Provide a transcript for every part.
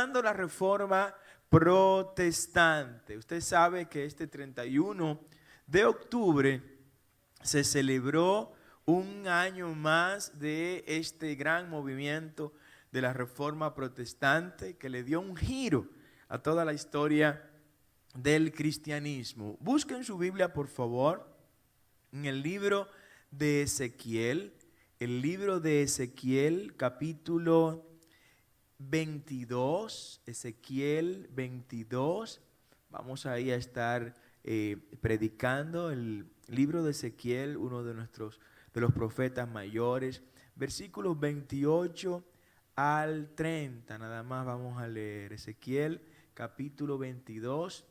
celebrando la Reforma Protestante. Usted sabe que este 31 de octubre se celebró un año más de este gran movimiento de la Reforma Protestante que le dio un giro a toda la historia del cristianismo. Busquen su Biblia, por favor, en el libro de Ezequiel, capítulo 22, Ezequiel 22. Vamos ahí a estar predicando el libro de Ezequiel, uno de los profetas mayores, versículos 28 al 30. Nada más vamos a leer Ezequiel capítulo 22.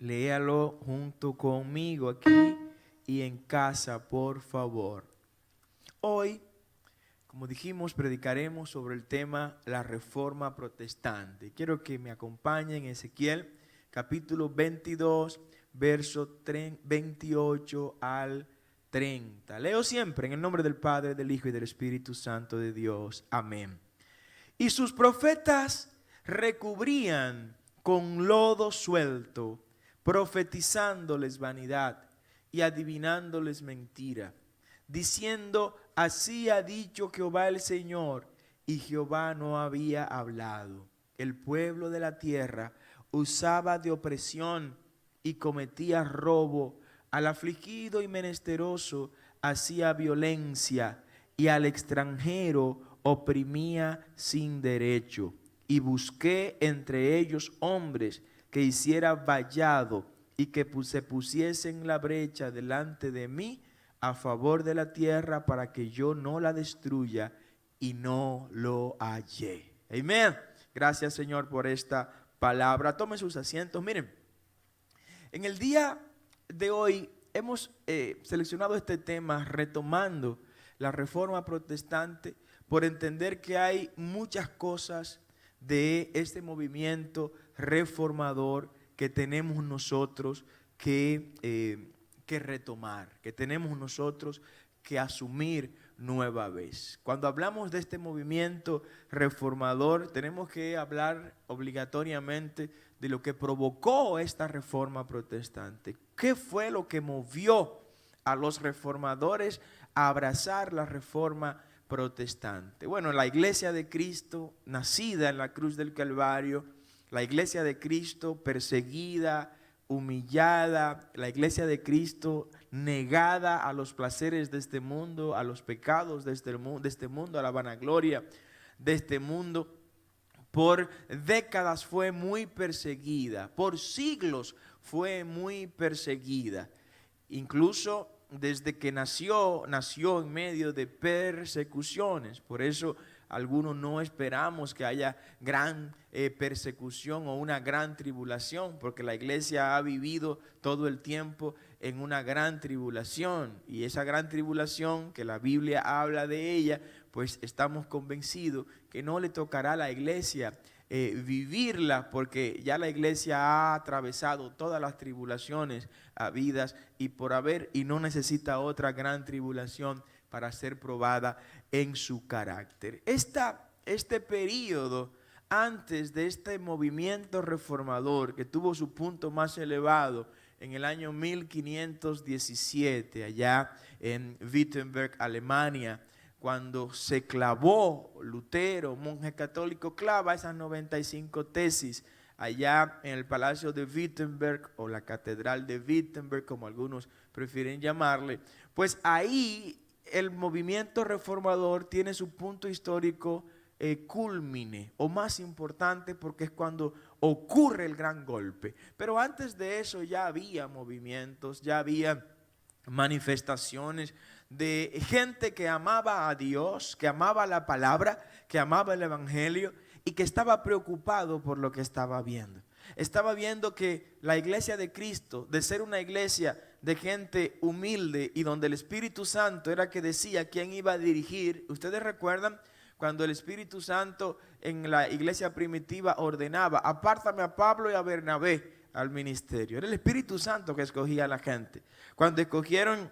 Léalo junto conmigo aquí y en casa, por favor. Hoy, como dijimos, predicaremos sobre el tema la Reforma Protestante. Quiero que me acompañen en Ezequiel capítulo 22, verso 28 al 30. Leo siempre en el nombre del Padre, del Hijo y del Espíritu Santo de Dios. Amén. Y sus profetas recubrían con lodo suelto, profetizándoles vanidad y adivinándoles mentira, diciendo: así ha dicho Jehová el Señor, y Jehová no había hablado. El pueblo de la tierra usaba de opresión y cometía robo, al afligido y menesteroso hacía violencia, y al extranjero oprimía sin derecho. Y busqué entre ellos hombres que hiciera vallado y que se pusiesen en la brecha delante de mí a favor de la tierra, para que yo no la destruya, y no lo hallé. Amén. Gracias, Señor, por esta palabra. Tomen sus asientos. Miren, en el día de hoy hemos seleccionado este tema retomando la Reforma Protestante, por entender que hay muchas cosas de este movimiento reformador que tenemos nosotros que retomar, que tenemos nosotros que asumir nueva vez. Cuando hablamos de este movimiento reformador, tenemos que hablar obligatoriamente de lo que provocó esta Reforma Protestante. ¿Qué fue lo que movió a los reformadores a abrazar la Reforma Protestante? Bueno, la Iglesia de Cristo, nacida en la cruz del Calvario, la Iglesia de Cristo perseguida, humillada, la Iglesia de Cristo negada a los placeres de este mundo, a los pecados de este mundo, a la vanagloria de este mundo. Por décadas fue muy perseguida, por siglos fue muy perseguida. Incluso desde que nació en medio de persecuciones. Por eso algunos no esperamos que haya gran persecución o una gran tribulación, porque la iglesia ha vivido todo el tiempo en una gran tribulación, y esa gran tribulación que la Biblia habla de ella, pues estamos convencidos que no le tocará a la iglesia vivirla, porque ya la iglesia ha atravesado todas las tribulaciones habidas y por haber, y no necesita otra gran tribulación para ser probada en su carácter. Este periodo antes de este movimiento reformador, que tuvo su punto más elevado en el año 1517, allá en Wittenberg, Alemania, cuando se clavó Lutero, monje católico, clava esas 95 tesis allá en el Palacio de Wittenberg, o la Catedral de Wittenberg, como algunos prefieren llamarle. Pues ahí el movimiento reformador tiene su punto histórico cúlmine, o más importante, porque es cuando ocurre el gran golpe. Pero antes de eso ya había movimientos, ya había manifestaciones de gente que amaba a Dios, que amaba la palabra, que amaba el evangelio, y que estaba preocupado por lo que estaba viendo. Estaba viendo que la iglesia de Cristo, de ser una iglesia de gente humilde y donde el Espíritu Santo era que decía quién iba a dirigir. Ustedes recuerdan cuando el Espíritu Santo en la iglesia primitiva ordenaba: apártame a Pablo y a Bernabé al ministerio. Era el Espíritu Santo que escogía a la gente. Cuando escogieron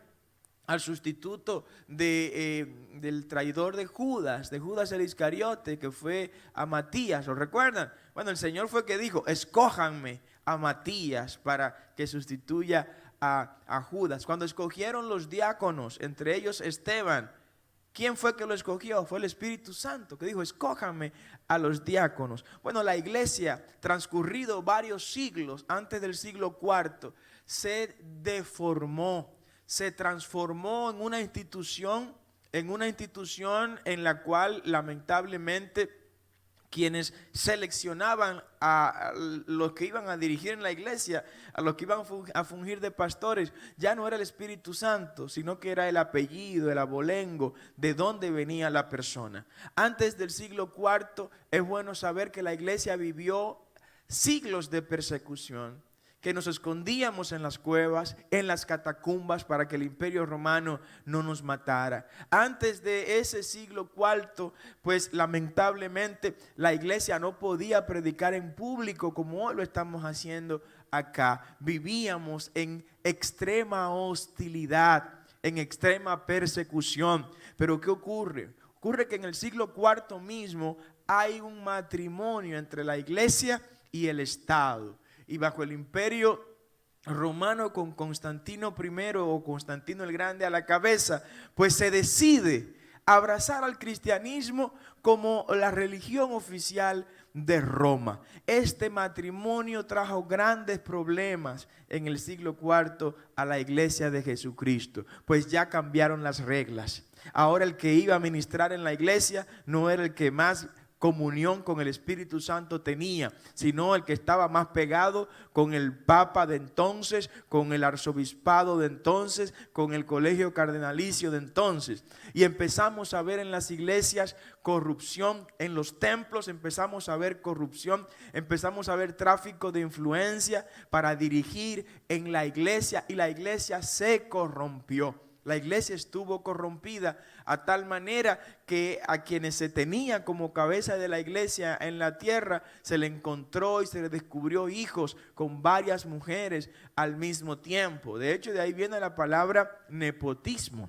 al sustituto del traidor de Judas el Iscariote, que fue a Matías, ¿lo recuerdan? Bueno, el Señor fue que dijo, escójanme a Matías para que sustituya a Judas. Cuando escogieron los diáconos, entre ellos Esteban, ¿quién fue que lo escogió? Fue el Espíritu Santo que dijo, escójanme a los diáconos. Bueno, la iglesia, transcurrido varios siglos, antes del siglo IV, se deformó, se transformó en una institución en la cual lamentablemente quienes seleccionaban a los que iban a dirigir en la iglesia, a los que iban a fungir de pastores, ya no era el Espíritu Santo, sino que era el apellido, el abolengo, de dónde venía la persona. Antes del siglo IV es bueno saber que la iglesia vivió siglos de persecución, que nos escondíamos en las cuevas, en las catacumbas, para que el imperio romano no nos matara. Antes de ese siglo IV, pues lamentablemente la iglesia no podía predicar en público como hoy lo estamos haciendo acá. Vivíamos en extrema hostilidad, en extrema persecución. Pero ¿qué ocurre? Ocurre que en el siglo IV mismo hay un matrimonio entre la iglesia y el Estado. Y bajo el imperio romano, con Constantino I o Constantino el Grande a la cabeza, pues se decide abrazar al cristianismo como la religión oficial de Roma. Este matrimonio trajo grandes problemas en el siglo IV a la iglesia de Jesucristo, pues ya cambiaron las reglas. Ahora el que iba a ministrar en la iglesia no era el que más comunión con el Espíritu Santo tenía, sino el que estaba más pegado con el Papa de entonces, con el arzobispado de entonces, con el colegio cardenalicio de entonces. Y empezamos a ver en las iglesias corrupción, en los templos empezamos a ver corrupción, empezamos a ver tráfico de influencia para dirigir en la iglesia, y la iglesia se corrompió. La iglesia estuvo corrompida a tal manera que a quienes se tenía como cabeza de la iglesia en la tierra se le encontró y se le descubrió hijos con varias mujeres al mismo tiempo. De hecho, de ahí viene la palabra nepotismo.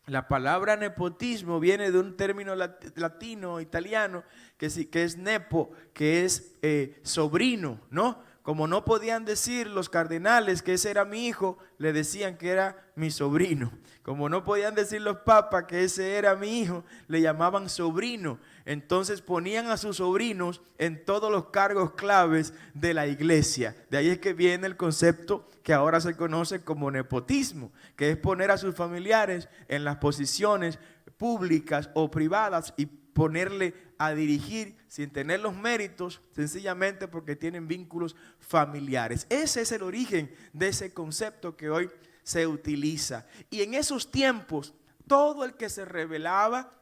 La palabra nepotismo viene de un término latino, italiano, que es nepo, que es sobrino, ¿no? Como no podían decir los cardenales que ese era mi hijo, le decían que era mi sobrino. Como no podían decir los papas que ese era mi hijo, le llamaban sobrino. Entonces ponían a sus sobrinos en todos los cargos claves de la iglesia. De ahí es que viene el concepto que ahora se conoce como nepotismo, que es poner a sus familiares en las posiciones públicas o privadas y ponerle a dirigir sin tener los méritos, sencillamente porque tienen vínculos familiares. Ese es el origen de ese concepto que hoy se utiliza. Y en esos tiempos, todo el que se rebelaba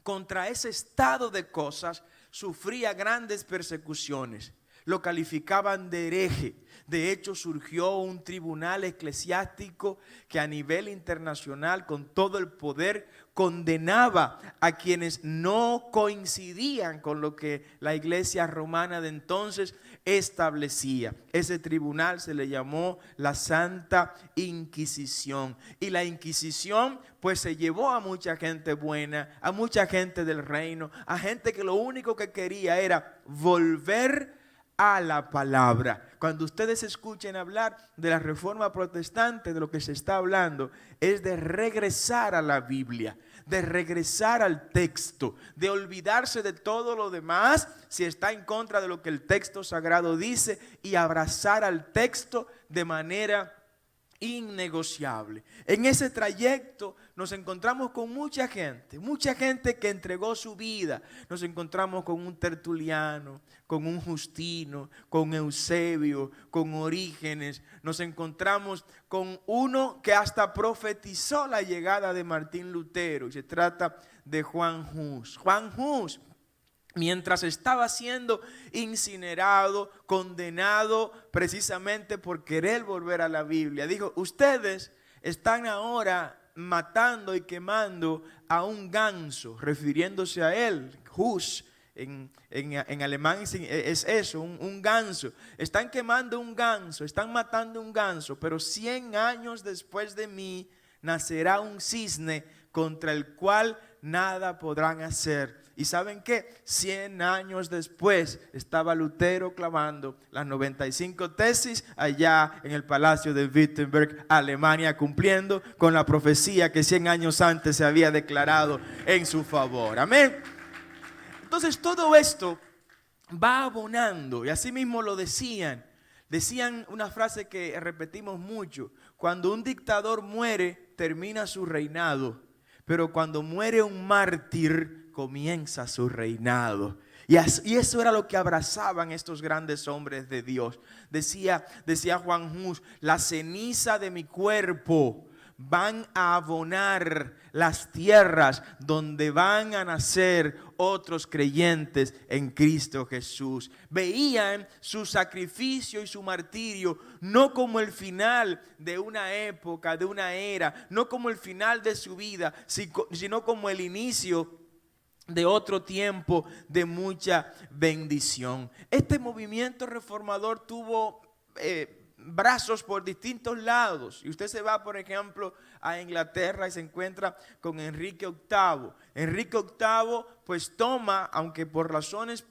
contra ese estado de cosas sufría grandes persecuciones. Lo calificaban de hereje. De hecho, surgió un tribunal eclesiástico que a nivel internacional, con todo el poder, condenaba a quienes no coincidían con lo que la iglesia romana de entonces establecía. Ese tribunal se le llamó la Santa Inquisición. Y la Inquisición pues se llevó a mucha gente buena, a mucha gente del reino, a gente que lo único que quería era volver a la palabra. Cuando ustedes escuchen hablar de la reforma protestante, de lo que se está hablando es de regresar a la Biblia, de regresar al texto, de olvidarse de todo lo demás si está en contra de lo que el texto sagrado dice, y abrazar al texto de manera innegociable. En ese trayecto nos encontramos con mucha gente que entregó su vida. Nos encontramos con un Tertuliano, con un Justino, con Eusebio, con Orígenes. Nos encontramos con uno que hasta profetizó la llegada de Martín Lutero, y se trata de Juan Hus. Juan Hus, mientras estaba siendo incinerado, condenado precisamente por querer volver a la Biblia, dijo: ustedes están ahora matando y quemando a un ganso, refiriéndose a él. Hus en alemán es eso, un ganso. Están quemando un ganso, están matando un ganso, pero 100 años después de mí nacerá un cisne contra el cual nada podrán hacer. ¿Y saben qué? 100 años después estaba Lutero clavando las 95 tesis allá en el Palacio de Wittenberg, Alemania, cumpliendo con la profecía que 100 años antes se había declarado en su favor. Amén. Entonces todo esto va abonando, y así mismo lo decían. Decían una frase que repetimos mucho: cuando un dictador muere, termina su reinado, pero cuando muere un mártir, comienza su reinado. Y eso era lo que abrazaban estos grandes hombres de Dios. Decía Juan Hus: la ceniza de mi cuerpo van a abonar las tierras donde van a nacer otros creyentes en Cristo Jesús. Veían su sacrificio y su martirio no como el final de una época, de una era, no como el final de su vida, sino como el inicio de otro tiempo de mucha bendición. Este movimiento reformador tuvo brazos por distintos lados. Y usted se va, por ejemplo, a Inglaterra y se encuentra con Enrique VIII. Enrique VIII pues toma, aunque por razones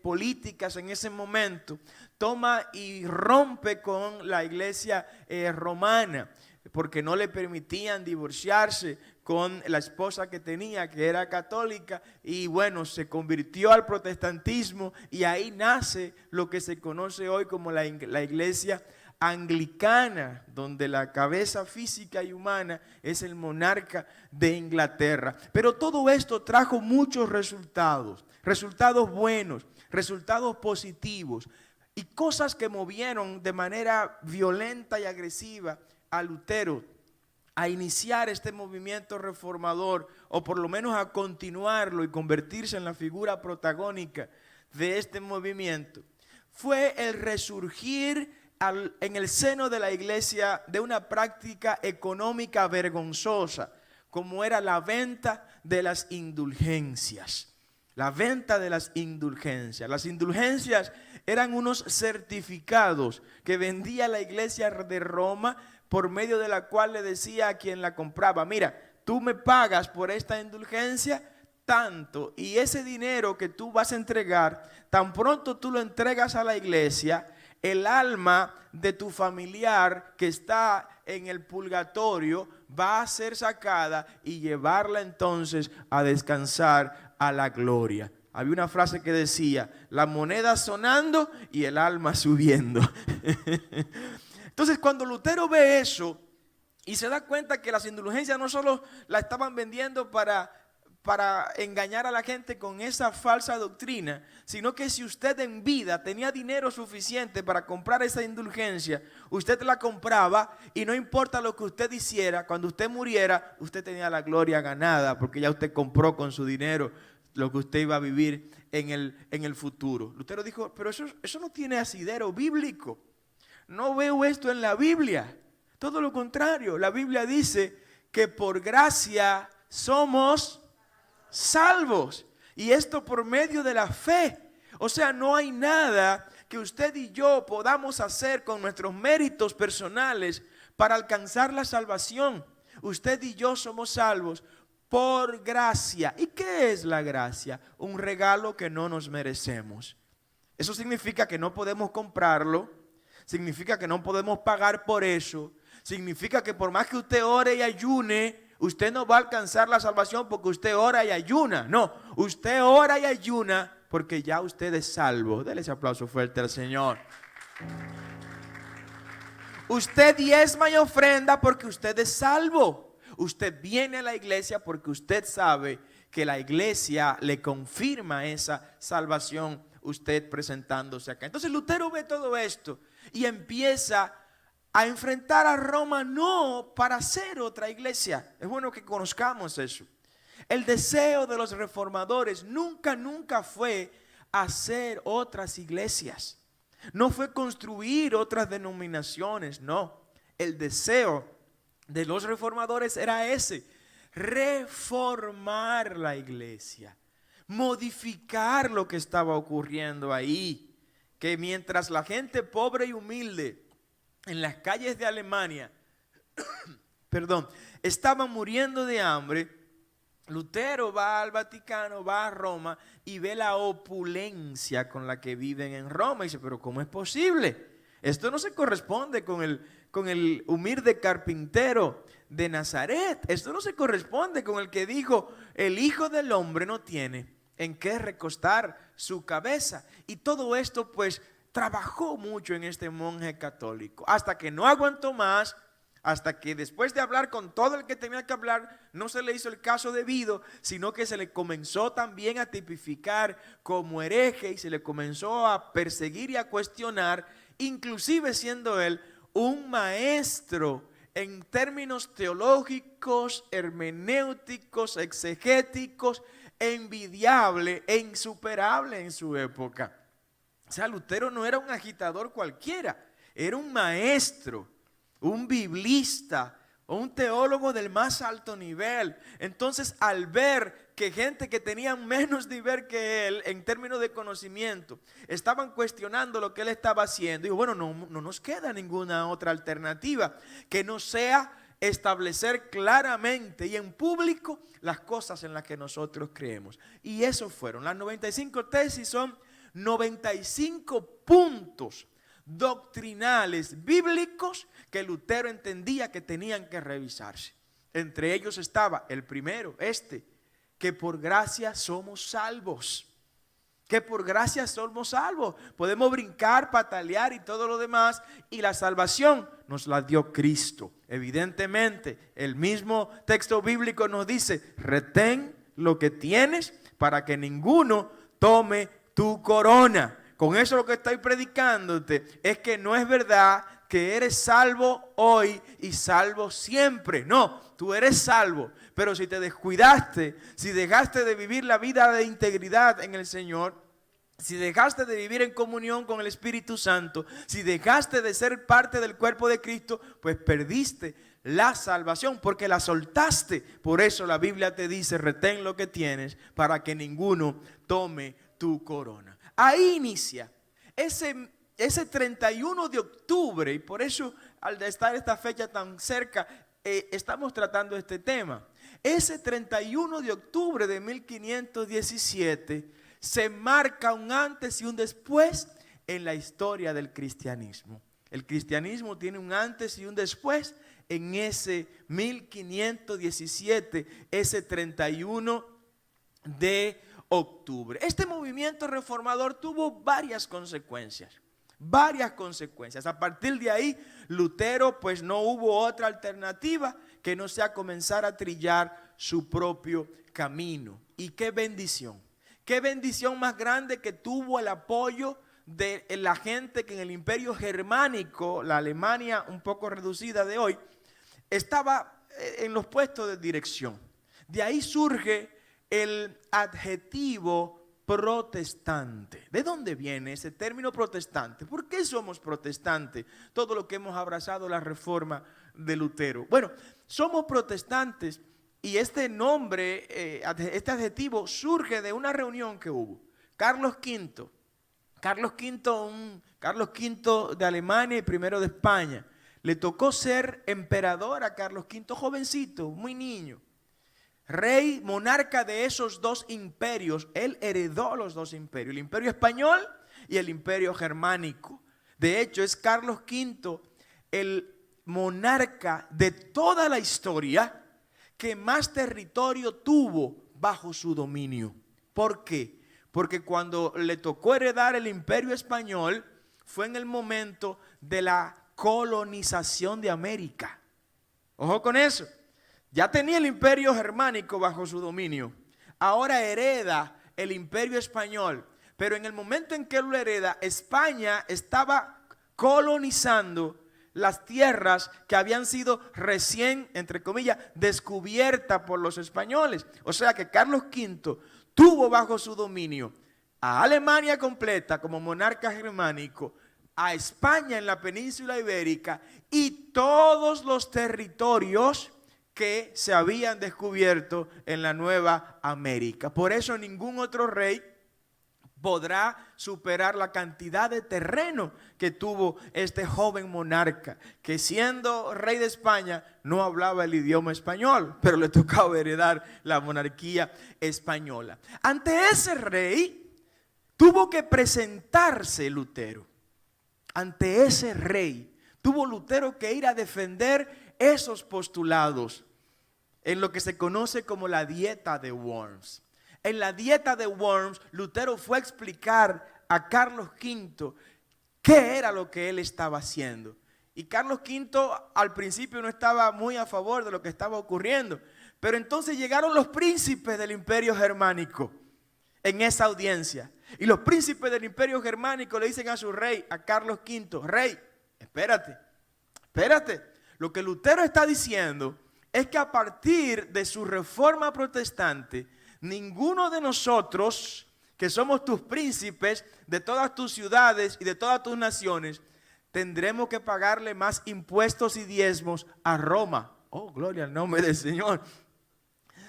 políticas en ese momento, toma y rompe con la iglesia romana, porque no le permitían divorciarse con la esposa que tenía, que era católica, y bueno, se convirtió al protestantismo, y ahí nace lo que se conoce hoy como la iglesia anglicana, donde la cabeza física y humana es el monarca de Inglaterra. Pero todo esto trajo muchos resultados buenos, resultados positivos, y cosas que movieron de manera violenta y agresiva a Lutero a iniciar este movimiento reformador, o por lo menos a continuarlo y convertirse en la figura protagónica de este movimiento. Fue el resurgir en el seno de la iglesia de una práctica económica vergonzosa, como era la venta de las indulgencias. La venta de las indulgencias. Las indulgencias eran unos certificados que vendía la iglesia de Roma, por medio de la cual le decía a quien la compraba: mira, tú me pagas por esta indulgencia tanto, y ese dinero que tú vas a entregar, tan pronto tú lo entregas a la iglesia, el alma de tu familiar que está en el purgatorio va a ser sacada y llevarla entonces a descansar a la gloria. Había una frase que decía: la moneda sonando y el alma subiendo. Entonces, cuando Lutero ve eso y se da cuenta que las indulgencias no solo la estaban vendiendo para engañar a la gente con esa falsa doctrina, sino que si usted en vida tenía dinero suficiente para comprar esa indulgencia, usted la compraba, y no importa lo que usted hiciera, cuando usted muriera, usted tenía la gloria ganada, porque ya usted compró con su dinero lo que usted iba a vivir en el futuro. Lutero dijo: pero eso no tiene asidero bíblico. No veo esto en la Biblia. Todo lo contrario, la Biblia dice que por gracia somos salvos, y esto por medio de la fe. O sea, no hay nada que usted y yo podamos hacer con nuestros méritos personales para alcanzar la salvación. Usted y yo somos salvos por gracia. ¿Y qué es la gracia? Un regalo que no nos merecemos. Eso significa que no podemos comprarlo. Significa que no podemos pagar por eso. Significa que por más que usted ore y ayune, usted no va a alcanzar la salvación porque usted ora y ayuna. No, usted ora y ayuna porque ya usted es salvo. Dele ese aplauso fuerte al Señor. Usted diezma y ofrenda porque usted es salvo. Usted viene a la iglesia porque usted sabe que la iglesia le confirma esa salvación, usted presentándose acá. Entonces Lutero ve todo esto y empieza a enfrentar a Roma, no para hacer otra iglesia. Es bueno que conozcamos eso. El deseo de los reformadores nunca fue hacer otras iglesias. No fue construir otras denominaciones, no. El deseo de los reformadores era ese: reformar la iglesia, modificar lo que estaba ocurriendo ahí. Que mientras la gente pobre y humilde en las calles de Alemania estaban muriendo de hambre. Lutero va al Vaticano, va a Roma y ve la opulencia con la que viven en Roma. Y dice, pero ¿cómo es posible? Esto no se corresponde con el humilde carpintero de Nazaret. Esto no se corresponde con el que dijo, el Hijo del Hombre no tiene en qué recostar su cabeza. Y todo esto pues trabajó mucho en este monje católico, hasta que no aguantó más. Hasta que después de hablar con todo el que tenía que hablar, no se le hizo el caso debido, sino que se le comenzó también a tipificar como hereje y se le comenzó a perseguir y a cuestionar, inclusive siendo él un maestro en términos teológicos, hermenéuticos, exegéticos, envidiable e insuperable en su época. O sea, Lutero no era un agitador cualquiera, era un maestro, un biblista o un teólogo del más alto nivel. Entonces, al ver que gente que tenía menos nivel que él en términos de conocimiento estaban cuestionando lo que él estaba haciendo, dijo, bueno, no nos queda ninguna otra alternativa que no sea establecer claramente y en público las cosas en las que nosotros creemos. Y eso fueron las 95 tesis, son 95 puntos doctrinales bíblicos que Lutero entendía que tenían que revisarse. Entre ellos estaba el primero, que por gracia somos salvos. Que por gracia somos salvos. Podemos brincar, patalear y todo lo demás, y la salvación nos la dio Cristo. Evidentemente, el mismo texto bíblico nos dice, retén lo que tienes para que ninguno tome tu corona. Con eso lo que estoy predicándote es que no es verdad que eres salvo hoy y salvo siempre. No, tú eres salvo, pero si te descuidaste, si dejaste de vivir la vida de integridad en el Señor, si dejaste de vivir en comunión con el Espíritu Santo, si dejaste de ser parte del cuerpo de Cristo, pues perdiste la salvación porque la soltaste. Por eso la Biblia te dice, retén lo que tienes para que ninguno tome tu corona. Ahí inicia ese 31 de octubre, y por eso al estar esta fecha tan cerca, estamos tratando este tema. Ese 31 de octubre de 1517 se marca un antes y un después en la historia del cristianismo. El cristianismo tiene un antes y un después en ese 1517, ese 31 de octubre. Este movimiento reformador tuvo varias consecuencias. A partir de ahí, Lutero, pues no hubo otra alternativa que no sea comenzar a trillar su propio camino. Y qué bendición más grande que tuvo el apoyo de la gente que en el Imperio Germánico, la Alemania un poco reducida de hoy, estaba en los puestos de dirección. De ahí surge el adjetivo protestante. ¿De dónde viene ese término protestante? ¿Por qué somos protestantes? Todo lo que hemos abrazado la reforma de Lutero. Bueno, somos protestantes y este nombre, este adjetivo surge de una reunión que hubo. Carlos V de Alemania y primero de España. Le tocó ser emperador a Carlos V, jovencito, muy niño. Rey, monarca de esos dos imperios. Él heredó los dos imperios, el imperio español y el imperio germánico. De hecho, es Carlos V el monarca de toda la historia que más territorio tuvo bajo su dominio. ¿Por qué? Porque cuando le tocó heredar el imperio español, fue en el momento de la colonización de América. Ojo con eso. Ya tenía el imperio germánico bajo su dominio. Ahora hereda el imperio español. Pero en el momento en que lo hereda, España estaba colonizando las tierras que habían sido recién, entre comillas, descubiertas por los españoles. O sea que Carlos V tuvo bajo su dominio a Alemania completa como monarca germánico, a España en la península ibérica y todos los territorios que se habían descubierto en la Nueva América. Por eso ningún otro rey podrá superar la cantidad de terreno que tuvo este joven monarca, que siendo rey de España no hablaba el idioma español, pero le tocaba heredar la monarquía española. Ante ese rey tuvo que presentarse Lutero. Ante ese rey tuvo Lutero que ir a defender esos postulados en lo que se conoce como la dieta de Worms. En la dieta de Worms, Lutero fue a explicar a Carlos V qué era lo que él estaba haciendo. Y Carlos V al principio no estaba muy a favor de lo que estaba ocurriendo. Pero entonces llegaron los príncipes del Imperio Germánico en esa audiencia. Y los príncipes del Imperio Germánico le dicen a su rey, a Carlos V, rey, espérate. Lo que Lutero está diciendo es que a partir de su reforma protestante, ninguno de nosotros, que somos tus príncipes de todas tus ciudades y de todas tus naciones, tendremos que pagarle más impuestos y diezmos a Roma. Oh, gloria al nombre del Señor.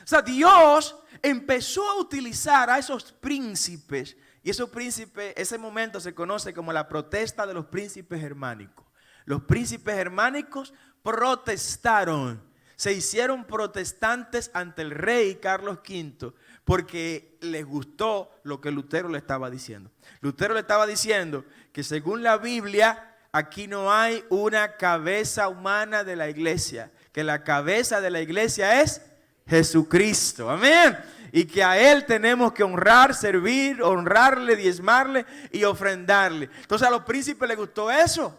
O sea, Dios empezó a utilizar a esos príncipes, y esos príncipes, ese momento se conoce como la protesta de los príncipes germánicos. Los príncipes germánicos protestaron. Se hicieron protestantes ante el rey Carlos V porque les gustó lo que Lutero le estaba diciendo. Lutero le estaba diciendo que según la Biblia, aquí no hay una cabeza humana de la iglesia, que la cabeza de la iglesia es Jesucristo. Amén. Y que a Él tenemos que honrar, servir, honrarle, diezmarle y ofrendarle. Entonces a los príncipes les gustó eso,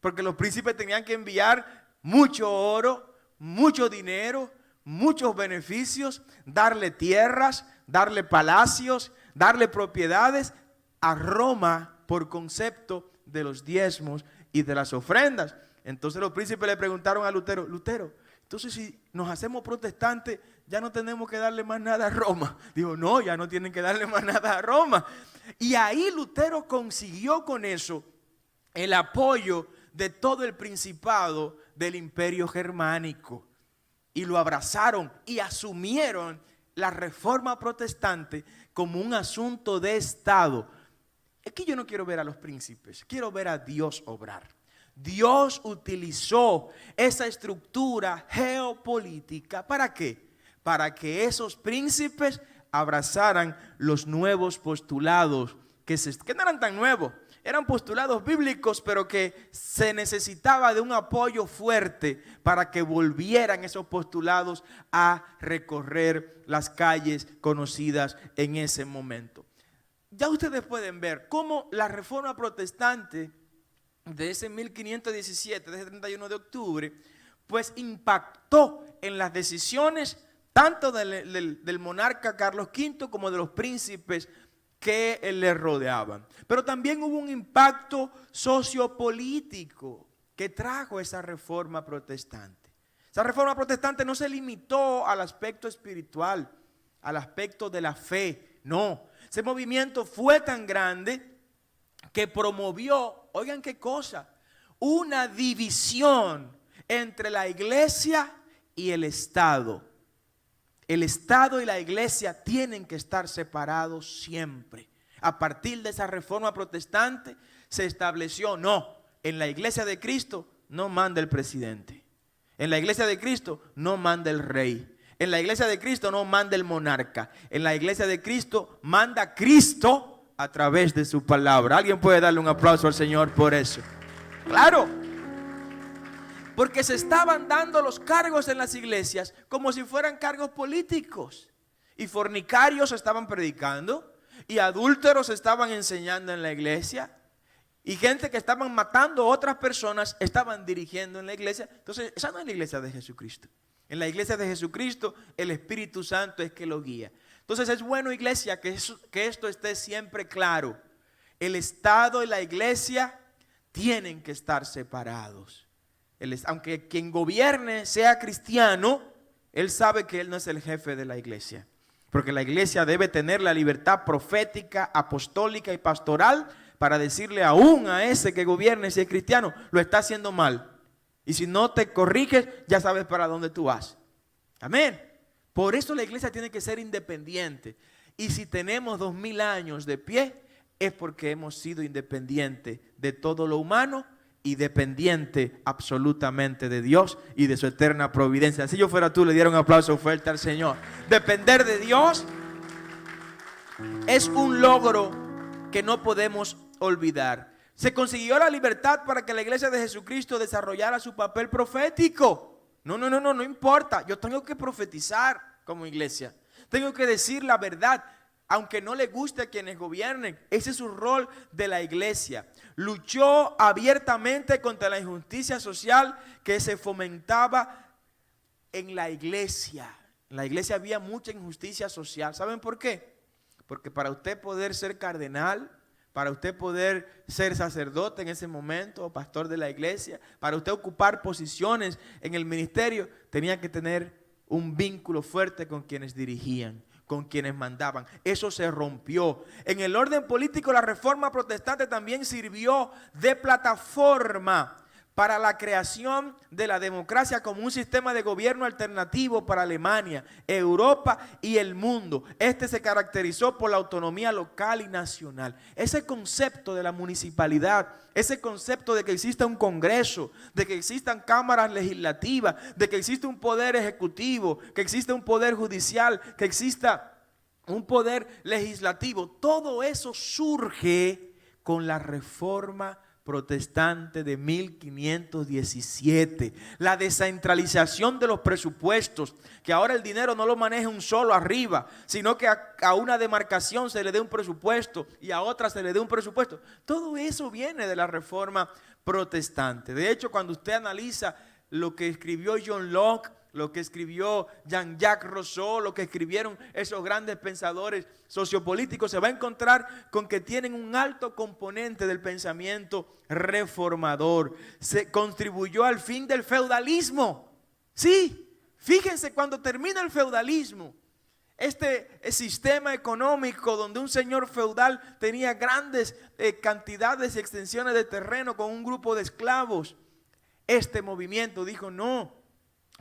porque los príncipes tenían que enviar mucho oro, mucho dinero, muchos beneficios, darle tierras, darle palacios, darle propiedades a Roma por concepto de los diezmos y de las ofrendas. Entonces los príncipes le preguntaron a Lutero, Lutero, entonces si nos hacemos protestantes, ya no tenemos que darle más nada a Roma. Digo, no, ya no tienen que darle más nada a Roma. Y ahí Lutero consiguió con eso el apoyo de todo el principado del Imperio Germánico, y lo abrazaron y asumieron la reforma protestante como un asunto de Estado. Es que yo no quiero ver a los príncipes, quiero ver a Dios obrar. Dios utilizó esa estructura geopolítica, ¿para qué? Para que esos príncipes abrazaran los nuevos postulados que no eran tan nuevos. Eran postulados bíblicos, pero que se necesitaba de un apoyo fuerte para que volvieran esos postulados a recorrer las calles conocidas en ese momento. Ya ustedes pueden ver cómo la reforma protestante de ese 1517, de ese 31 de octubre, pues impactó en las decisiones tanto del monarca Carlos V como de los príncipes que le rodeaban. Pero también hubo un impacto sociopolítico que trajo esa reforma protestante. Esa reforma protestante no se limitó al aspecto espiritual, al aspecto de la fe, no. Ese movimiento fue tan grande que promovió, oigan qué cosa, una división entre la iglesia y el Estado. El Estado y la iglesia tienen que estar separados siempre. A partir de esa reforma protestante se estableció, no, en la iglesia de Cristo no manda el presidente. En la iglesia de Cristo no manda el rey. En la iglesia de Cristo no manda el monarca. En la iglesia de Cristo manda Cristo a través de su palabra. ¿Alguien puede darle un aplauso al Señor por eso? Claro. Porque se estaban dando los cargos en las iglesias como si fueran cargos políticos. Y fornicarios estaban predicando, y adúlteros estaban enseñando en la iglesia, y gente que estaban matando a otras personas estaban dirigiendo en la iglesia. Entonces, esa no es la iglesia de Jesucristo. En la iglesia de Jesucristo, el Espíritu Santo es que lo guía. Entonces, es bueno, iglesia, que esto esté siempre claro. El Estado y la iglesia tienen que estar separados. Aunque quien gobierne sea cristiano, él sabe que él no es el jefe de la iglesia. Porque la iglesia debe tener la libertad profética, apostólica y pastoral para decirle aún a ese que gobierne, si es cristiano, lo está haciendo mal. Y si no te corriges, ya sabes para dónde tú vas. Amén. Por eso la iglesia tiene que ser independiente. Y si tenemos 2000 años de pie, es porque hemos sido independientes de todo lo humano y dependiente absolutamente de Dios y de su eterna providencia. Si yo fuera tú, le diera un aplauso fuerte al Señor. Depender de Dios es un logro que no podemos olvidar. Se consiguió la libertad para que la iglesia de Jesucristo desarrollara su papel profético. No importa. Yo tengo que profetizar como iglesia. Tengo que decir la verdad, aunque no le guste a quienes gobiernen. Ese es su rol de la iglesia. Luchó abiertamente contra la injusticia social que se fomentaba en la iglesia. En la iglesia había mucha injusticia social. ¿Saben por qué? Porque para usted poder ser cardenal, para usted poder ser sacerdote en ese momento, o pastor de la iglesia, para usted ocupar posiciones en el ministerio, tenía que tener un vínculo fuerte con quienes dirigían, con quienes mandaban. Eso se rompió. En el orden político, la reforma protestante también sirvió de plataforma para la creación de la democracia como un sistema de gobierno alternativo para Alemania, Europa y el mundo. Este se caracterizó por la autonomía local y nacional. Ese concepto de la municipalidad, ese concepto de que exista un congreso, de que existan cámaras legislativas, de que exista un poder ejecutivo, que exista un poder judicial, que exista un poder legislativo, todo eso surge con la reforma protestante de 1517, la descentralización de los presupuestos, que ahora el dinero no lo maneja un solo arriba, sino que a una demarcación se le dé un presupuesto y a otra se le dé un presupuesto. Todo eso viene de la reforma protestante. De hecho, cuando usted analiza lo que escribió John Locke, lo que escribió Jean-Jacques Rousseau, lo que escribieron esos grandes pensadores sociopolíticos, se va a encontrar con que tienen un alto componente del pensamiento reformador. Se contribuyó al fin del feudalismo. Sí, fíjense, cuando termina el feudalismo, este sistema económico donde un señor feudal tenía grandes cantidades y extensiones de terreno con un grupo de esclavos, este movimiento dijo: no,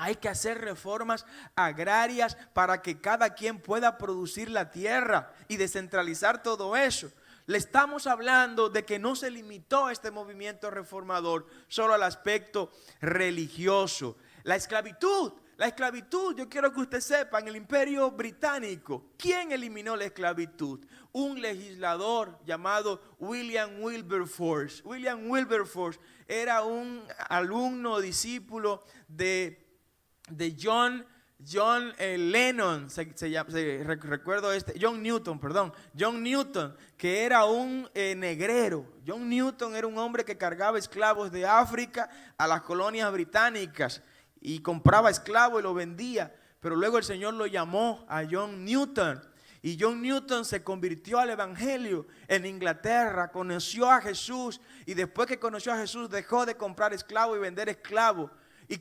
hay que hacer reformas agrarias para que cada quien pueda producir la tierra y descentralizar todo eso. Le estamos hablando de que no se limitó este movimiento reformador solo al aspecto religioso. La esclavitud, yo quiero que usted sepa, en el Imperio Británico, ¿quién eliminó la esclavitud? Un legislador llamado William Wilberforce. William Wilberforce era un alumno, discípulo de John Lennon, John Newton, que era un negrero. John Newton era un hombre que cargaba esclavos de África a las colonias británicas y compraba esclavos y lo vendía, pero luego el Señor lo llamó a John Newton. Y John Newton se convirtió al evangelio en Inglaterra, conoció a Jesús, y después que conoció a Jesús dejó de comprar esclavos y vender esclavos. Y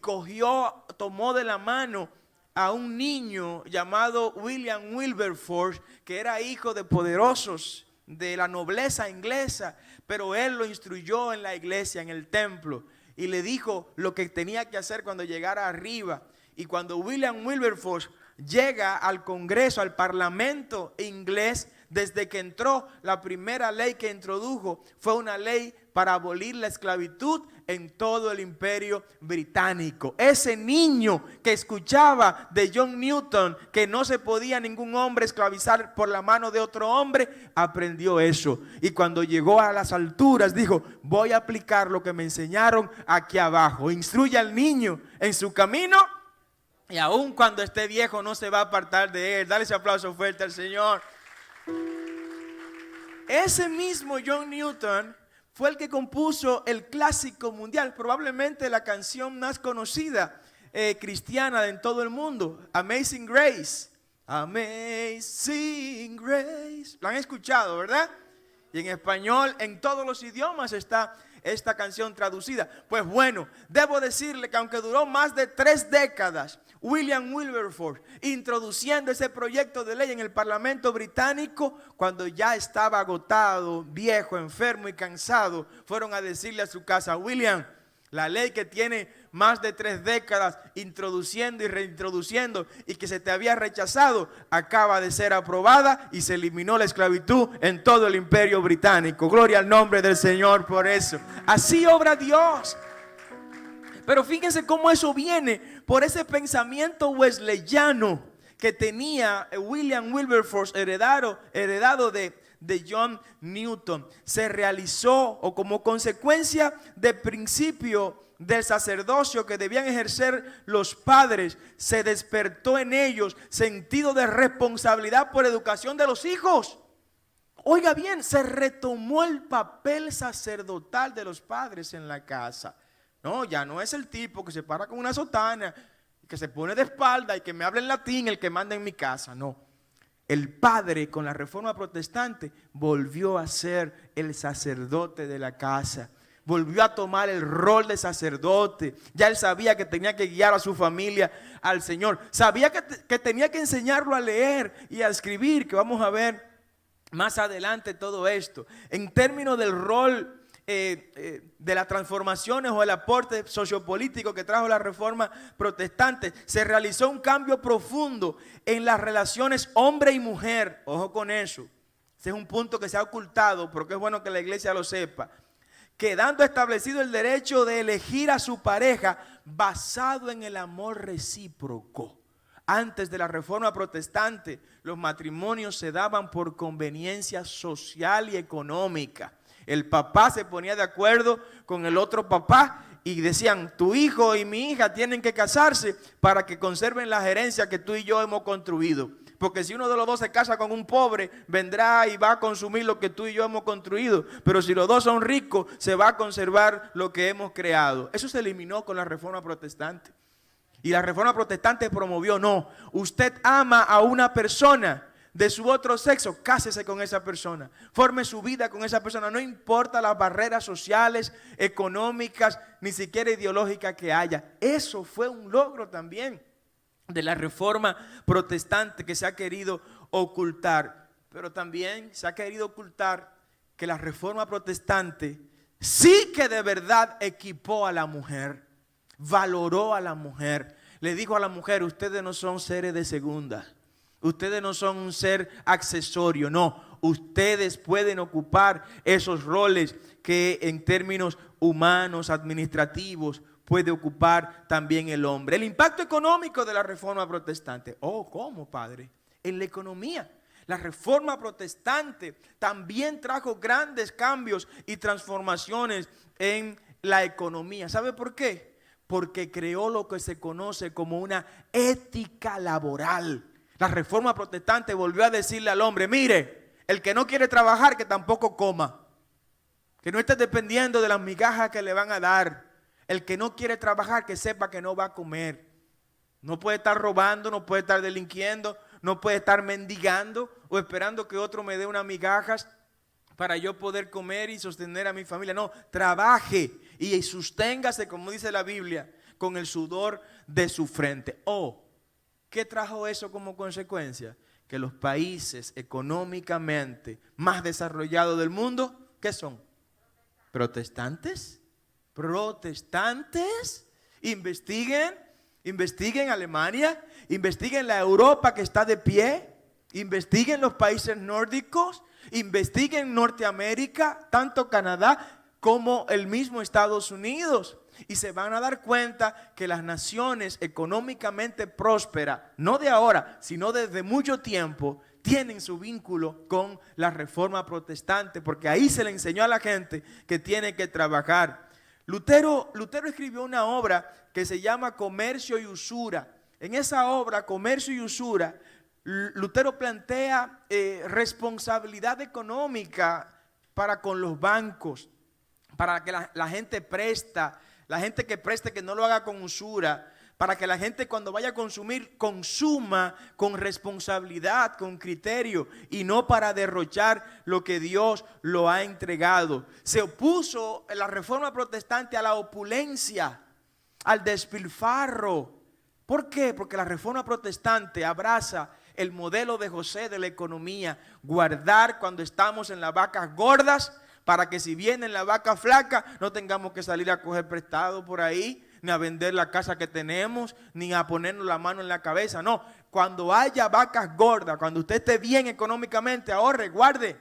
tomó de la mano a un niño llamado William Wilberforce, que era hijo de poderosos de la nobleza inglesa, pero él lo instruyó en la iglesia, en el templo, y le dijo lo que tenía que hacer cuando llegara arriba. Y cuando William Wilberforce llega al Congreso, al Parlamento inglés, desde que entró, la primera ley que introdujo fue una ley para abolir la esclavitud en todo el Imperio Británico. Ese niño que escuchaba de John Newton que no se podía ningún hombre esclavizar por la mano de otro hombre, aprendió eso. Y cuando llegó a las alturas dijo: voy a aplicar lo que me enseñaron aquí abajo. Instruye al niño en su camino, y aun cuando esté viejo no se va a apartar de él. Dale ese aplauso fuerte al Señor. Ese mismo John Newton fue el que compuso el clásico mundial, probablemente la canción más conocida cristiana en todo el mundo, Amazing Grace. Amazing Grace. Lo han escuchado, ¿verdad? Y en español, en todos los idiomas está esta canción traducida. Pues bueno, debo decirle que aunque duró más de 3 décadas, William Wilberforce introduciendo ese proyecto de ley en el Parlamento británico, cuando ya estaba agotado, viejo, enfermo y cansado, fueron a decirle a su casa: William, la ley que tiene más de 3 décadas introduciendo y reintroduciendo y que se te había rechazado, acaba de ser aprobada y se eliminó la esclavitud en todo el imperio británico. Gloria al nombre del Señor por eso. Así obra Dios. Pero fíjense cómo eso viene por ese pensamiento wesleyano que tenía William Wilberforce, heredado de John Newton. Se realizó, o como consecuencia del principio del sacerdocio que debían ejercer los padres, se despertó en ellos sentido de responsabilidad por educación de los hijos. Oiga bien, se retomó el papel sacerdotal de los padres en la casa. No, ya no es el tipo que se para con una sotana, que se pone de espalda y que me habla en latín el que manda en mi casa. No, el padre con la reforma protestante volvió a ser el sacerdote de la casa. Volvió a tomar el rol de sacerdote. Ya él sabía que tenía que guiar a su familia al Señor. Sabía que tenía que enseñarlo a leer y a escribir, que vamos a ver más adelante todo esto. En términos del rol de las transformaciones o el aporte sociopolítico que trajo la reforma protestante, se realizó un cambio profundo en las relaciones hombre y mujer. Ojo con eso. Ese es un punto que se ha ocultado, porque es bueno que la iglesia lo sepa. Quedando establecido el derecho de elegir a su pareja basado en el amor recíproco. Antes de la reforma protestante, los matrimonios se daban por conveniencia social y económica. El papá se ponía de acuerdo con el otro papá y decían, tu hijo y mi hija tienen que casarse para que conserven la herencia que tú y yo hemos construido. Porque si uno de los dos se casa con un pobre, vendrá y va a consumir lo que tú y yo hemos construido. Pero si los dos son ricos, se va a conservar lo que hemos creado. Eso se eliminó con la reforma protestante. Y la reforma protestante promovió, no, usted ama a una persona de su otro sexo, cásese con esa persona, forme su vida con esa persona, no importa las barreras sociales, económicas, ni siquiera ideológicas que haya. Eso fue un logro también de la reforma protestante que se ha querido ocultar. Pero también se ha querido ocultar que la reforma protestante sí que de verdad equipó a la mujer, valoró a la mujer, le dijo a la mujer, ustedes no son seres de segunda. Ustedes no son un ser accesorio, no. Ustedes pueden ocupar esos roles que en términos humanos, administrativos, puede ocupar también el hombre. El impacto económico de la reforma protestante. Oh, ¿cómo, padre? En la economía. La reforma protestante también trajo grandes cambios y transformaciones en la economía. ¿Sabe por qué? Porque creó lo que se conoce como una ética laboral. La reforma protestante volvió a decirle al hombre, mire, el que no quiere trabajar, que tampoco coma. Que no esté dependiendo de las migajas que le van a dar. El que no quiere trabajar, que sepa que no va a comer. No puede estar robando, no puede estar delinquiendo, no puede estar mendigando o esperando que otro me dé unas migajas para yo poder comer y sostener a mi familia. No, trabaje y susténgase, como dice la Biblia, con el sudor de su frente. Oh, ¿qué trajo eso como consecuencia? Que los países económicamente más desarrollados del mundo, ¿qué son? ¿Protestantes? ¿Protestantes? Investiguen Alemania, investiguen la Europa que está de pie, investiguen los países nórdicos, investiguen Norteamérica, tanto Canadá como el mismo Estados Unidos. Y se van a dar cuenta que las naciones económicamente prósperas, no de ahora, sino desde mucho tiempo, tienen su vínculo con la reforma protestante, porque ahí se le enseñó a la gente que tiene que trabajar. Lutero escribió una obra que se llama Comercio y Usura. En esa obra, Comercio y Usura, Lutero plantea responsabilidad económica para con los bancos, para que la gente presta. La gente que preste, que no lo haga con usura, para que la gente cuando vaya a consumir, consuma con responsabilidad, con criterio y no para derrochar lo que Dios lo ha entregado. Se opuso la reforma protestante a la opulencia, al despilfarro. ¿Por qué? Porque la reforma protestante abraza el modelo de José de la economía, guardar cuando estamos en las vacas gordas, para que si viene la vaca flaca no tengamos que salir a coger prestado por ahí, ni a vender la casa que tenemos, ni a ponernos la mano en la cabeza. No, cuando haya vacas gordas, cuando usted esté bien económicamente, ahorre, guarde,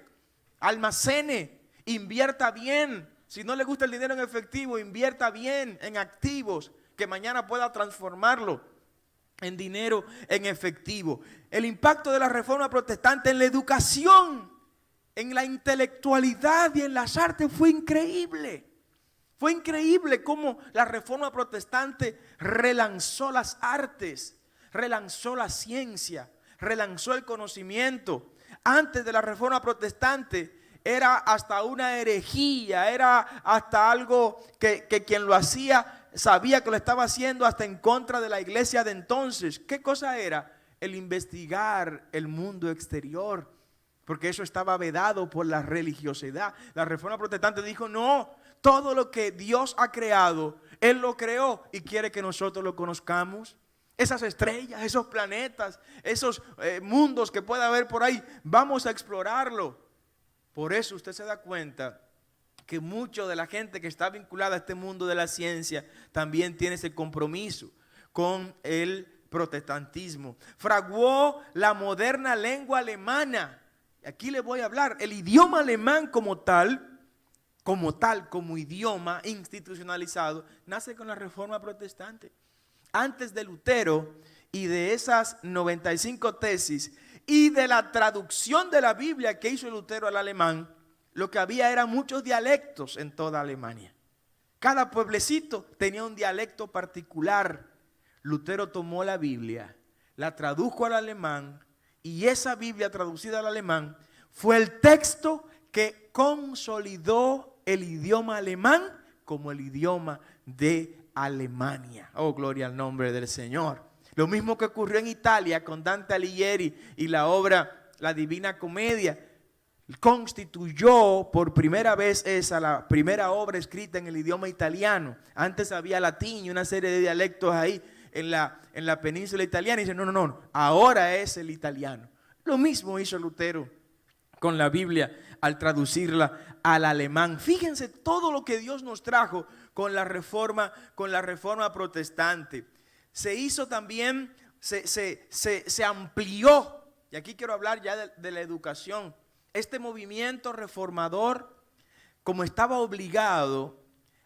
almacene, invierta bien. Si no le gusta el dinero en efectivo, invierta bien en activos que mañana pueda transformarlo en dinero en efectivo. El impacto de la reforma protestante en la educación, en la intelectualidad y en las artes fue increíble. Fue increíble cómo la reforma protestante relanzó las artes, relanzó la ciencia, relanzó el conocimiento. Antes de la reforma protestante era hasta una herejía, era hasta algo que quien lo hacía sabía que lo estaba haciendo hasta en contra de la iglesia de entonces. ¿Qué cosa era? El investigar el mundo exterior, porque eso estaba vedado por la religiosidad. La reforma protestante dijo, no, todo lo que Dios ha creado, Él lo creó y quiere que nosotros lo conozcamos. Esas estrellas, esos planetas, esos mundos que pueda haber por ahí, vamos a explorarlo. Por eso usted se da cuenta que mucho de la gente que está vinculada a este mundo de la ciencia también tiene ese compromiso con el protestantismo. Fraguó la moderna lengua alemana. Aquí le voy a hablar. El idioma alemán como idioma institucionalizado, nace con la reforma protestante. Antes de Lutero y de esas 95 tesis y de la traducción de la Biblia que hizo Lutero al alemán, lo que había eran muchos dialectos en toda Alemania. Cada pueblecito tenía un dialecto particular. Lutero tomó la Biblia, la tradujo al alemán, y esa Biblia traducida al alemán fue el texto que consolidó el idioma alemán como el idioma de Alemania. Oh, gloria al nombre del Señor. Lo mismo que ocurrió en Italia con Dante Alighieri y la obra La Divina Comedia. Constituyó por primera vez la primera obra escrita en el idioma italiano. Antes había latín y una serie de dialectos ahí en la península italiana. Y dice, no, ahora es el italiano. Lo mismo hizo Lutero con la Biblia al traducirla al alemán. Fíjense todo lo que Dios nos trajo con la reforma protestante. Se hizo también, se amplió, y aquí quiero hablar ya de la educación. Este movimiento reformador, como estaba obligado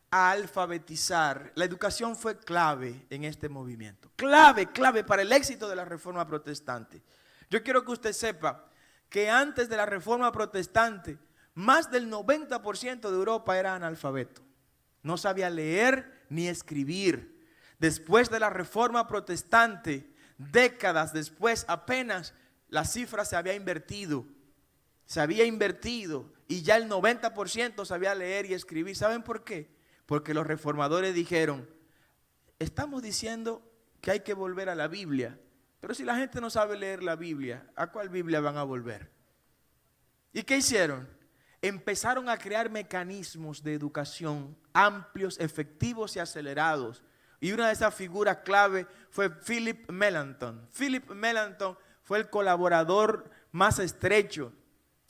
a alfabetizar, la educación fue clave en este movimiento. Clave para el éxito de la reforma protestante. Yo quiero que usted sepa que antes de la reforma protestante, más del 90% de Europa era analfabeto. No sabía leer ni escribir. Después de la reforma protestante, décadas después apenas, la cifra se había invertido. Y ya el 90% sabía leer y escribir. ¿Saben por qué? Porque los reformadores dijeron, estamos diciendo que hay que volver a la Biblia, pero si la gente no sabe leer la Biblia, ¿a cuál Biblia van a volver? ¿Y qué hicieron? Empezaron a crear mecanismos de educación amplios, efectivos y acelerados. Y una de esas figuras clave fue Philip Melanchthon. Philip Melanchthon fue el colaborador más estrecho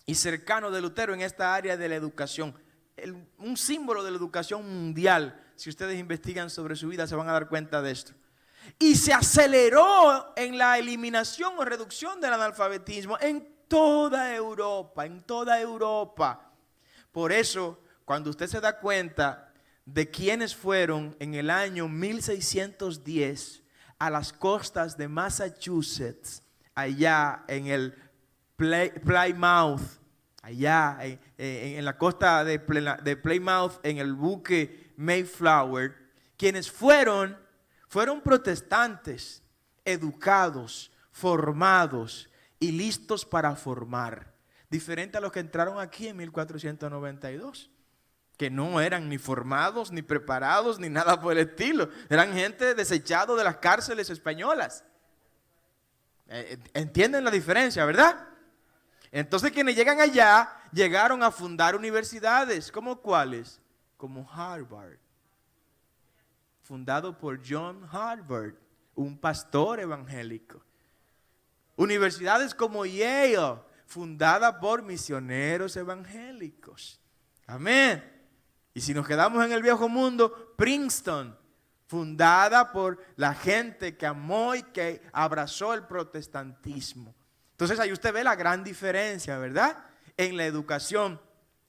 y cercano de Lutero en esta área de la educación. Un símbolo de la educación mundial. Si ustedes investigan sobre su vida se van a dar cuenta de esto. Y se aceleró en la eliminación o reducción del analfabetismo en toda Europa. Por eso, cuando usted se da cuenta de quiénes fueron en el año 1610 a las costas de Massachusetts, allá en el Plymouth, allá en la costa de Plymouth, en el buque Mayflower, quienes fueron protestantes, educados, formados y listos para formar. Diferente a los que entraron aquí en 1492, que no eran ni formados, ni preparados, ni nada por el estilo. Eran gente desechada de las cárceles españolas. ¿Entienden la diferencia, verdad? Entonces quienes llegan allá, llegaron a fundar universidades. ¿Cómo cuáles? Como Harvard. Fundado por John Harvard, un pastor evangélico. Universidades como Yale, fundada por misioneros evangélicos. Amén. Y si nos quedamos en el viejo mundo, Princeton, fundada por la gente que amó y que abrazó el protestantismo. Entonces ahí usted ve la gran diferencia, ¿verdad? En la educación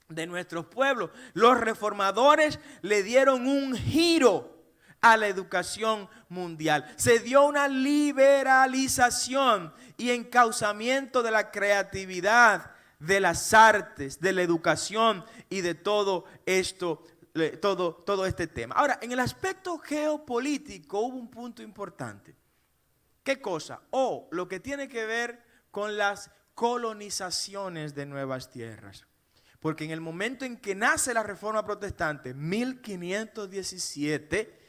de nuestros pueblos. Los reformadores le dieron un giro a la educación mundial. Se dio una liberalización y encauzamiento de la creatividad, de las artes, de la educación y de todo esto, todo este tema. Ahora, en el aspecto geopolítico hubo un punto importante. ¿Qué cosa? Lo que tiene que ver con las colonizaciones de nuevas tierras. Porque en el momento en que nace la Reforma Protestante, 1517,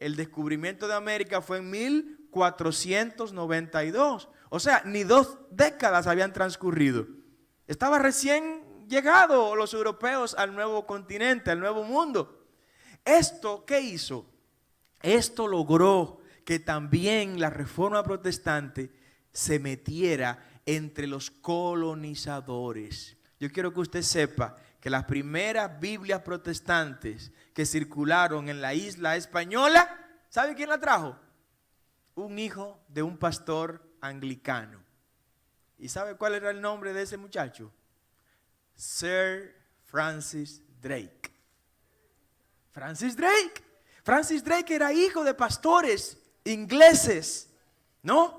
el descubrimiento de América fue en 1492. O sea, ni 2 décadas habían transcurrido. Estaba recién llegado los europeos al nuevo continente, al nuevo mundo. ¿Esto qué hizo? Esto logró que también la Reforma Protestante se metiera entre los colonizadores. Yo quiero que usted sepa que las primeras Biblias protestantes que circularon en la isla española, ¿sabe quién la trajo? Un hijo de un pastor anglicano. ¿Y sabe cuál era el nombre de ese muchacho? Sir Francis Drake. Francis Drake. Francis Drake era hijo de pastores ingleses, ¿no?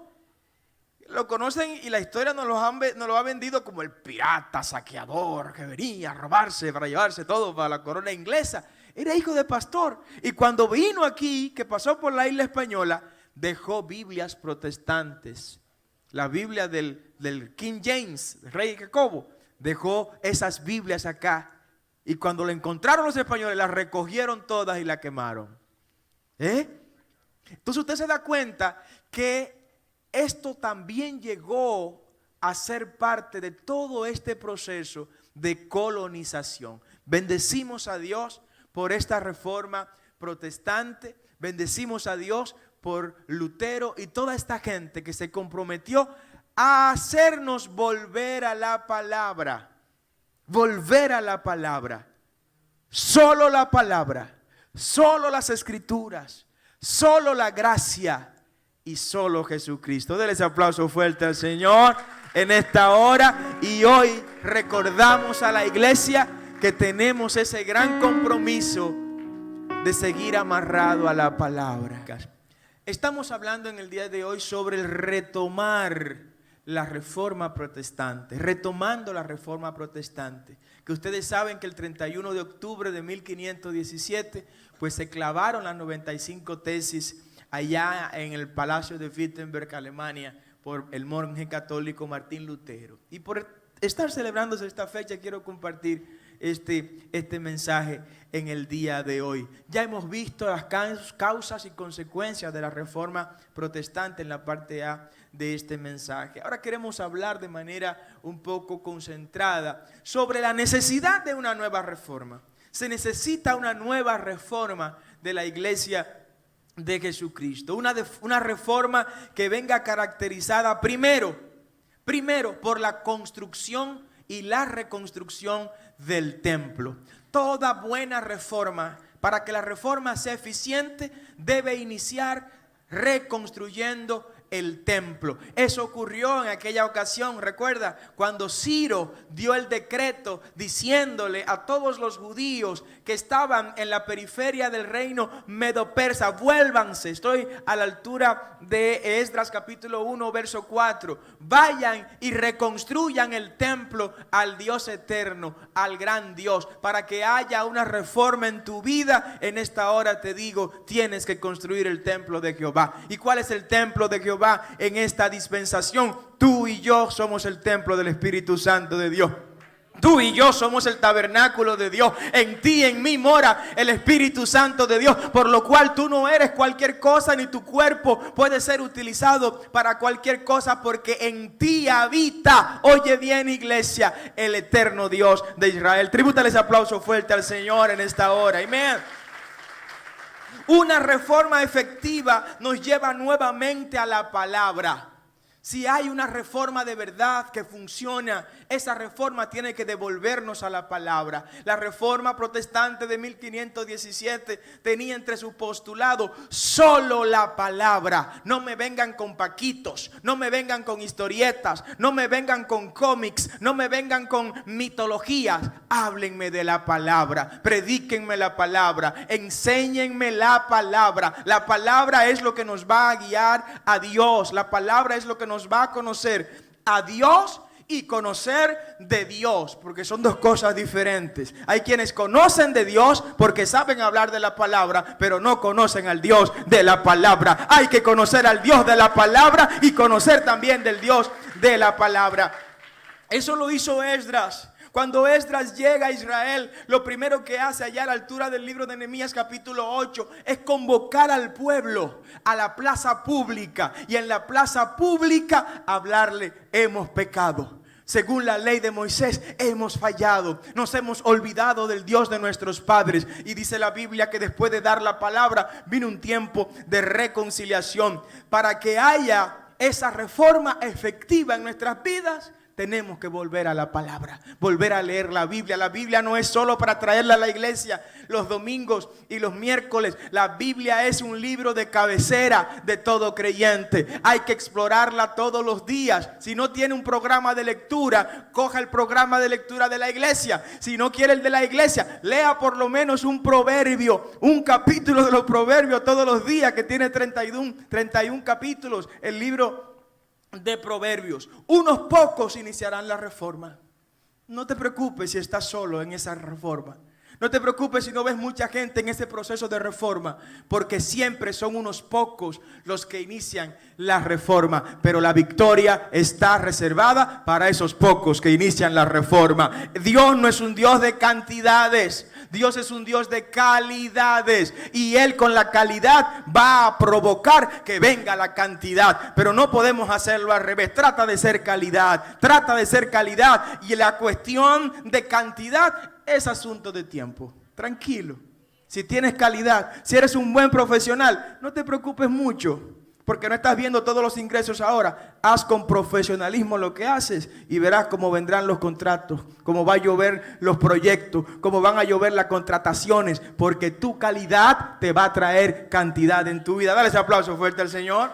Lo conocen y la historia nos lo ha vendido como el pirata saqueador que venía a robarse para llevarse todo para la corona inglesa. Era hijo de pastor. Y cuando vino aquí, que pasó por la isla española, dejó Biblias protestantes. La Biblia del King James, el rey Jacobo, dejó esas Biblias acá. Y cuando la encontraron los españoles, las recogieron todas y la quemaron. Entonces usted se da cuenta que esto también llegó a ser parte de todo este proceso de colonización. Bendecimos a Dios por esta reforma protestante. Bendecimos a Dios por Lutero y toda esta gente que se comprometió a hacernos volver a la palabra. Volver a la palabra. Solo la palabra. Solo las escrituras. Solo la gracia. Y solo Jesucristo. Denle ese aplauso fuerte al Señor en esta hora. Y hoy recordamos a la iglesia que tenemos ese gran compromiso de seguir amarrado a la palabra. Estamos hablando en el día de hoy sobre el retomar la reforma protestante. Retomando la reforma protestante. Que ustedes saben que el 31 de octubre de 1517 pues se clavaron las 95 tesis allá en el Palacio de Wittenberg, Alemania, por el monje católico Martín Lutero. Y por estar celebrándose esta fecha, quiero compartir este mensaje en el día de hoy. Ya hemos visto las causas y consecuencias de la reforma protestante en la parte A de este mensaje. Ahora queremos hablar de manera un poco concentrada sobre la necesidad de una nueva reforma. Se necesita una nueva reforma de la iglesia de Jesucristo, una reforma que venga caracterizada primero por la construcción y la reconstrucción del templo. Toda buena reforma, para que la reforma sea eficiente, debe iniciar reconstruyendo el templo. Eso ocurrió en aquella ocasión, recuerda, cuando Ciro dio el decreto diciéndole a todos los judíos que estaban en la periferia del reino medo-persa: vuélvanse, estoy a la altura de Esdras capítulo 1 verso 4, vayan y reconstruyan el templo al Dios eterno, al gran Dios, para que haya una reforma en tu vida. En esta hora te digo, tienes que construir el templo de Jehová. ¿Y cuál es el templo de Jehová en esta dispensación? Tú y yo somos el templo del Espíritu Santo de Dios. Tú y yo somos el tabernáculo de Dios. En ti, en mí mora el Espíritu Santo de Dios. Por lo cual tú no eres cualquier cosa, ni tu cuerpo puede ser utilizado para cualquier cosa, porque en ti habita, oye bien iglesia, el eterno Dios de Israel. Tribútale ese aplauso fuerte al Señor en esta hora. Amén. Una reforma efectiva nos lleva nuevamente a la palabra. Si hay una reforma de verdad que funciona, esa reforma tiene que devolvernos a la palabra. La reforma protestante de 1517 tenía entre su postulado solo la palabra. No me vengan con paquitos, no me vengan con historietas, no me vengan con cómics, no me vengan con mitologías. Háblenme de la palabra, predíquenme la palabra, enséñenme la palabra. La palabra es lo que nos va a guiar a Dios. La palabra es lo que nos va a conocer a Dios y conocer de Dios, porque son dos cosas diferentes. Hay quienes conocen de Dios porque saben hablar de la palabra, pero no conocen al Dios de la palabra. Hay que conocer al Dios de la palabra y conocer también del Dios de la palabra. Eso lo hizo Esdras. Cuando Esdras llega a Israel, lo primero que hace allá a la altura del libro de Nehemías capítulo 8 es convocar al pueblo a la plaza pública, y en la plaza pública hablarle: hemos pecado. Según la ley de Moisés hemos fallado, nos hemos olvidado del Dios de nuestros padres. Y dice la Biblia que después de dar la palabra vino un tiempo de reconciliación. Para que haya esa reforma efectiva en nuestras vidas, tenemos que volver a la palabra, volver a leer la Biblia. La Biblia no es solo para traerla a la iglesia los domingos y los miércoles. La Biblia es un libro de cabecera de todo creyente. Hay que explorarla todos los días. Si no tiene un programa de lectura, coja el programa de lectura de la iglesia. Si no quiere el de la iglesia, lea por lo menos un proverbio, un capítulo de los proverbios todos los días, que tiene 31 capítulos el libro de Proverbios. Unos pocos iniciarán la reforma. No te preocupes si estás solo en esa reforma. No te preocupes si no ves mucha gente en ese proceso de reforma, porque siempre son unos pocos los que inician la reforma. Pero la victoria está reservada para esos pocos que inician la reforma. Dios no es un Dios de cantidades. Dios es un Dios de calidades, y Él con la calidad va a provocar que venga la cantidad. Pero no podemos hacerlo al revés. Trata de ser calidad, y la cuestión de cantidad es asunto de tiempo. Tranquilo. Si tienes calidad, si eres un buen profesional, no te preocupes mucho, porque no estás viendo todos los ingresos ahora. Haz con profesionalismo lo que haces y verás cómo vendrán los contratos, cómo va a llover los proyectos, cómo van a llover las contrataciones, porque tu calidad te va a traer cantidad en tu vida. Dale ese aplauso fuerte al Señor.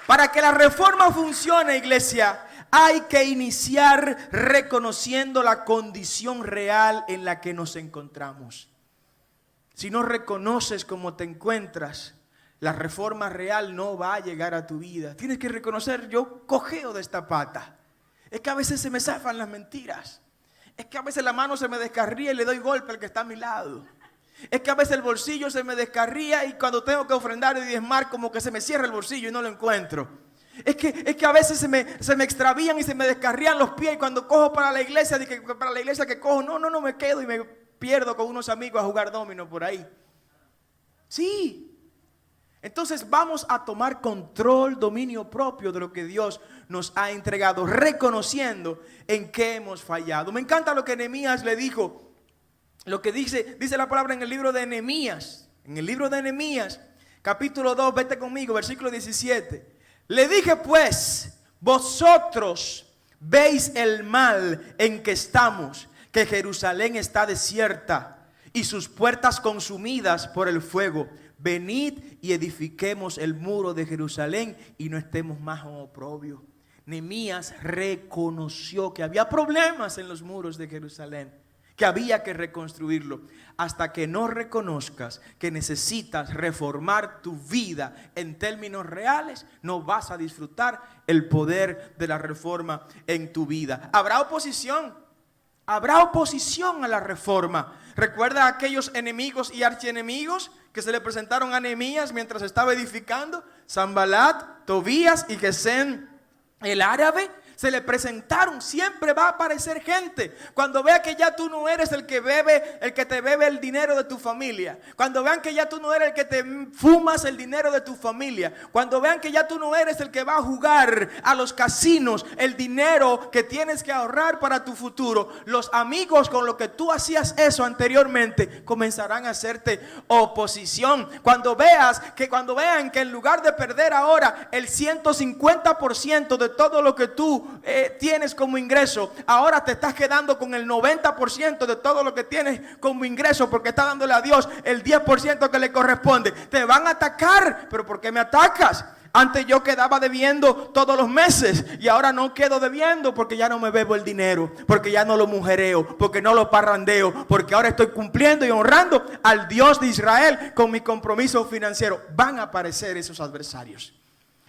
Para que la reforma funcione, iglesia, hay que iniciar reconociendo la condición real en la que nos encontramos. Si no reconoces cómo te encuentras, la reforma real no va a llegar a tu vida. Tienes que reconocer: yo cojeo de esta pata. Es que a veces se me zafan las mentiras. Es que a veces la mano se me descarría y le doy golpe al que está a mi lado. Es que a veces el bolsillo se me descarría y cuando tengo que ofrendar y diezmar, como que se me cierra el bolsillo y no lo encuentro. Es que a veces se me extravían y se me descarrían los pies, y cuando cojo para la iglesia, que cojo, no me quedo y me pierdo con unos amigos a jugar dominó por ahí. Sí. Entonces vamos a tomar control, dominio propio de lo que Dios nos ha entregado, reconociendo en qué hemos fallado. Me encanta lo que Nehemías le dijo, lo que dice la palabra en el libro de Nehemías. En el libro de Nehemías, capítulo 2, vete conmigo, versículo 17. Le dije pues: vosotros veis el mal en que estamos, que Jerusalén está desierta y sus puertas consumidas por el fuego. Venid y edifiquemos el muro de Jerusalén y no estemos más en oprobio. Nehemías reconoció que había problemas en los muros de Jerusalén, que había que reconstruirlo. Hasta que no reconozcas que necesitas reformar tu vida en términos reales, no vas a disfrutar el poder de la reforma en tu vida. Habrá oposición a la reforma. ¿Recuerda a aquellos enemigos y archienemigos que se le presentaron a Nehemías mientras estaba edificando? Sanbalat, Tobías y Gesem el árabe. se le presentaron. Siempre va a aparecer gente. Cuando vea que ya tú no eres el que te bebe el dinero de tu familia. Cuando vean que ya tú no eres el que te fumas el dinero de tu familia. Cuando vean que ya tú no eres el que va a jugar a los casinos el dinero que tienes que ahorrar para tu futuro. Los amigos con los que tú hacías eso anteriormente comenzarán a hacerte oposición. Cuando vean que en lugar de perder ahora el 150% de todo lo que tú tienes como ingreso, ahora te estás quedando con el 90% de todo lo que tienes como ingreso, porque estás dándole a Dios el 10% que le corresponde. Te van a atacar. ¿Pero por qué me atacas? Antes yo quedaba debiendo todos los meses y ahora no quedo debiendo porque ya no me bebo el dinero, porque ya no lo mujereo, porque no lo parrandeo, porque ahora estoy cumpliendo y honrando al Dios de Israel con mi compromiso financiero. Van a aparecer esos adversarios.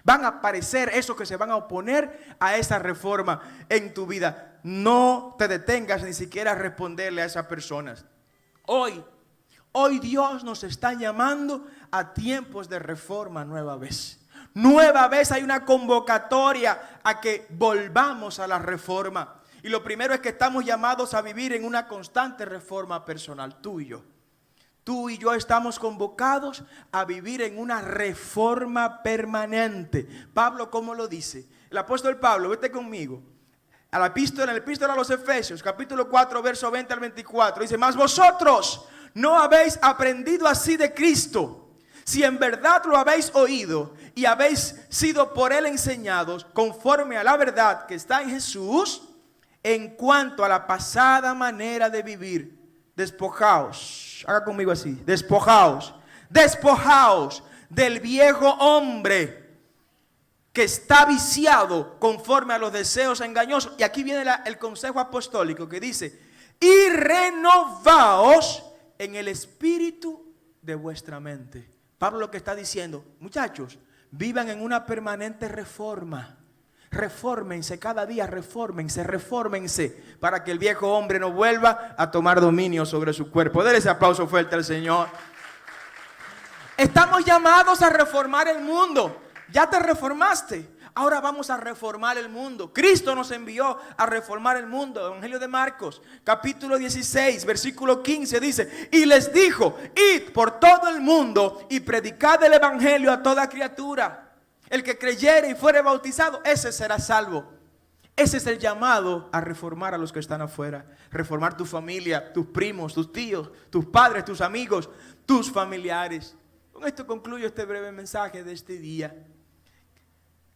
Van a aparecer esos que se van a oponer a esa reforma en tu vida. No te detengas ni siquiera a responderle a esas personas. Hoy Dios nos está llamando a tiempos de reforma nueva vez. Nueva vez hay una convocatoria a que volvamos a la reforma. Y lo primero es que estamos llamados a vivir en una constante reforma personal, tú y yo. Tú y yo estamos convocados a vivir en una reforma permanente. Pablo, ¿cómo lo dice? El apóstol Pablo, vete conmigo. En la epístola a los Efesios, capítulo 4, verso 20 al 24. Dice, mas vosotros no habéis aprendido así de Cristo. Si en verdad lo habéis oído y habéis sido por él enseñados conforme a la verdad que está en Jesús, en cuanto a la pasada manera de vivir, despojaos. Haga conmigo así, despojaos del viejo hombre que está viciado conforme a los deseos engañosos. Y aquí viene el consejo apostólico que dice, y renovaos en el espíritu de vuestra mente. Pablo lo que está diciendo, muchachos, vivan en una permanente reforma. Refórmense cada día, refórmense para que el viejo hombre no vuelva a tomar dominio sobre su cuerpo. Denle ese aplauso fuerte al Señor. Estamos llamados a reformar el mundo. Ya te reformaste. Ahora vamos a reformar el mundo. Cristo nos envió a reformar el mundo. Evangelio de Marcos, capítulo 16, versículo 15 dice, y les dijo, id por todo el mundo y predicad el evangelio a toda criatura. El que creyere y fuere bautizado, ese será salvo. Ese es el llamado a reformar a los que están afuera. Reformar tu familia, tus primos, tus tíos, tus padres, tus amigos, tus familiares. Con esto concluyo este breve mensaje de este día.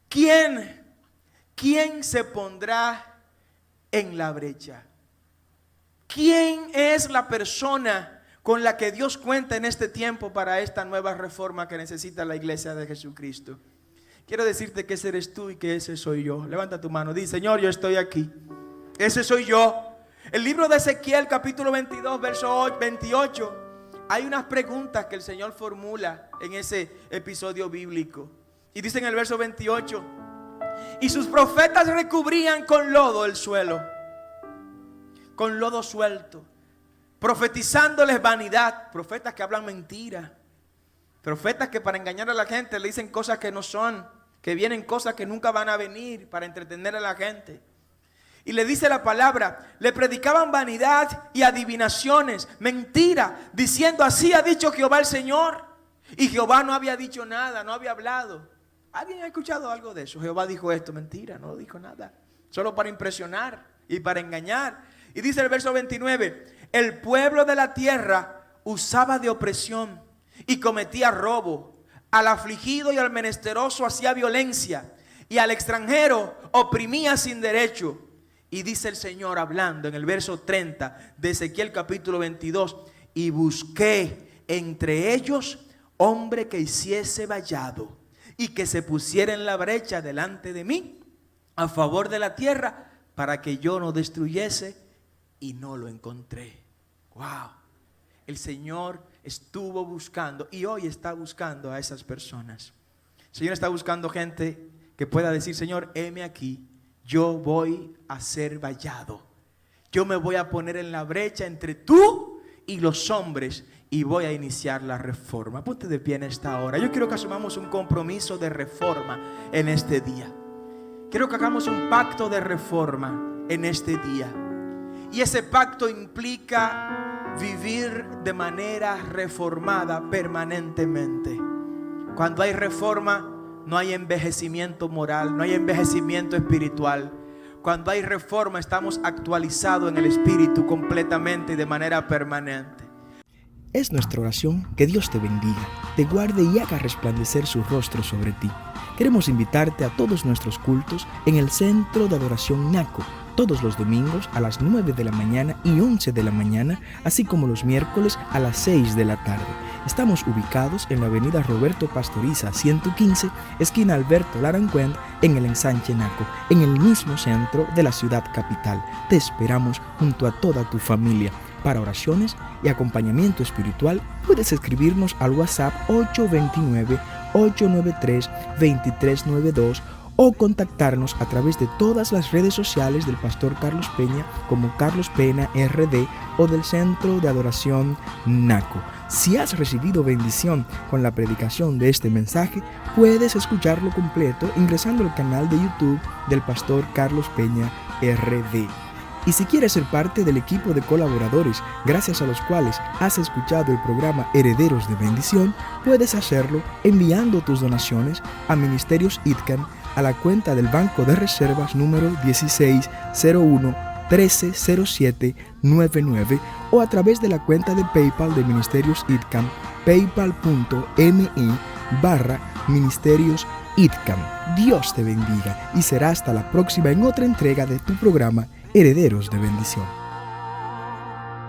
¿Quién se pondrá en la brecha? ¿Quién es la persona con la que Dios cuenta en este tiempo para esta nueva reforma que necesita la iglesia de Jesucristo? Quiero decirte que ese eres tú y que ese soy yo. Levanta tu mano, di, Señor, yo estoy aquí. Ese soy yo. El libro de Ezequiel, capítulo 22, verso 28. Hay unas preguntas que el Señor formula en ese episodio bíblico. Y dice en el verso 28, y sus profetas recubrían con lodo el suelo, con lodo suelto, profetizándoles vanidad. Profetas que hablan mentira, profetas que para engañar a la gente le dicen cosas que no son, que vienen cosas que nunca van a venir para entretener a la gente. Y le dice la palabra, le predicaban vanidad y adivinaciones, mentira, diciendo, así ha dicho Jehová el Señor. Y Jehová no había dicho nada, no había hablado. ¿Alguien ha escuchado algo de eso? Jehová dijo esto, mentira, no dijo nada. Solo para impresionar y para engañar. Y dice el verso 29, el pueblo de la tierra usaba de opresión y cometía robo. Al afligido y al menesteroso hacía violencia, y al extranjero oprimía sin derecho. Y dice el Señor hablando en el verso 30 de Ezequiel capítulo 22, y busqué entre ellos hombre que hiciese vallado y que se pusiera en la brecha delante de mí a favor de la tierra para que yo no destruyese, y no lo encontré. Wow. El Señor estuvo buscando y hoy está buscando a esas personas. El Señor está buscando gente que pueda decir, Señor, heme aquí, yo voy a ser vallado. Yo me voy a poner en la brecha entre tú y los hombres y voy a iniciar la reforma. Ponte de pie en esta hora. Yo quiero que asumamos un compromiso de reforma en este día. quiero que hagamos un pacto de reforma en este día. Y ese pacto implica vivir de manera reformada permanentemente. Cuando hay reforma, no hay envejecimiento moral, no hay envejecimiento espiritual. Cuando hay reforma, estamos actualizados en el espíritu completamente y de manera permanente. Es nuestra oración que Dios te bendiga, te guarde y haga resplandecer su rostro sobre ti. Queremos invitarte a todos nuestros cultos en el Centro de Adoración Naco, todos los domingos a las 9 de la mañana y 11 de la mañana, así como los miércoles a las 6 de la tarde. Estamos ubicados en la avenida Roberto Pastoriza 115, esquina Alberto Larancuend, en el Ensanche Naco, en el mismo centro de la ciudad capital. Te esperamos junto a toda tu familia. Para oraciones y acompañamiento espiritual, puedes escribirnos al WhatsApp 829-893-2392 o contactarnos a través de todas las redes sociales del Pastor Carlos Peña como Carlos Pena RD o del Centro de Adoración Naco. Si has recibido bendición con la predicación de este mensaje, puedes escucharlo completo ingresando al canal de YouTube del Pastor Carlos Peña RD. Y si quieres ser parte del equipo de colaboradores gracias a los cuales has escuchado el programa Herederos de Bendición, puedes hacerlo enviando tus donaciones a Ministerios ITCAM a la cuenta del Banco de Reservas número 1601-130799 o a través de la cuenta de PayPal de Ministerios ITCAM, paypal.me/Ministerios ITCAM. Dios te bendiga y será hasta la próxima en otra entrega de tu programa Herederos de Bendición.